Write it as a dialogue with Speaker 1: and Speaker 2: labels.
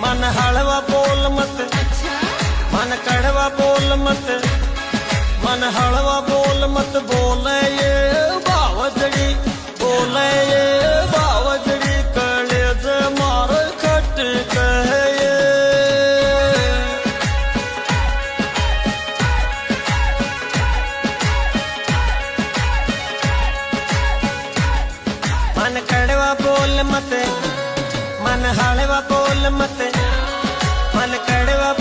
Speaker 1: मन हलवा बोल मत, मन कड़वा बोल मत, मन हलवा बोल मत, बोले ये बावजड़ी, बोले ये बावजड़ी, कलेज मार खट कहे ये। मन कड़वा बोल मत, मन हलवा बोल मत, मन कड़वा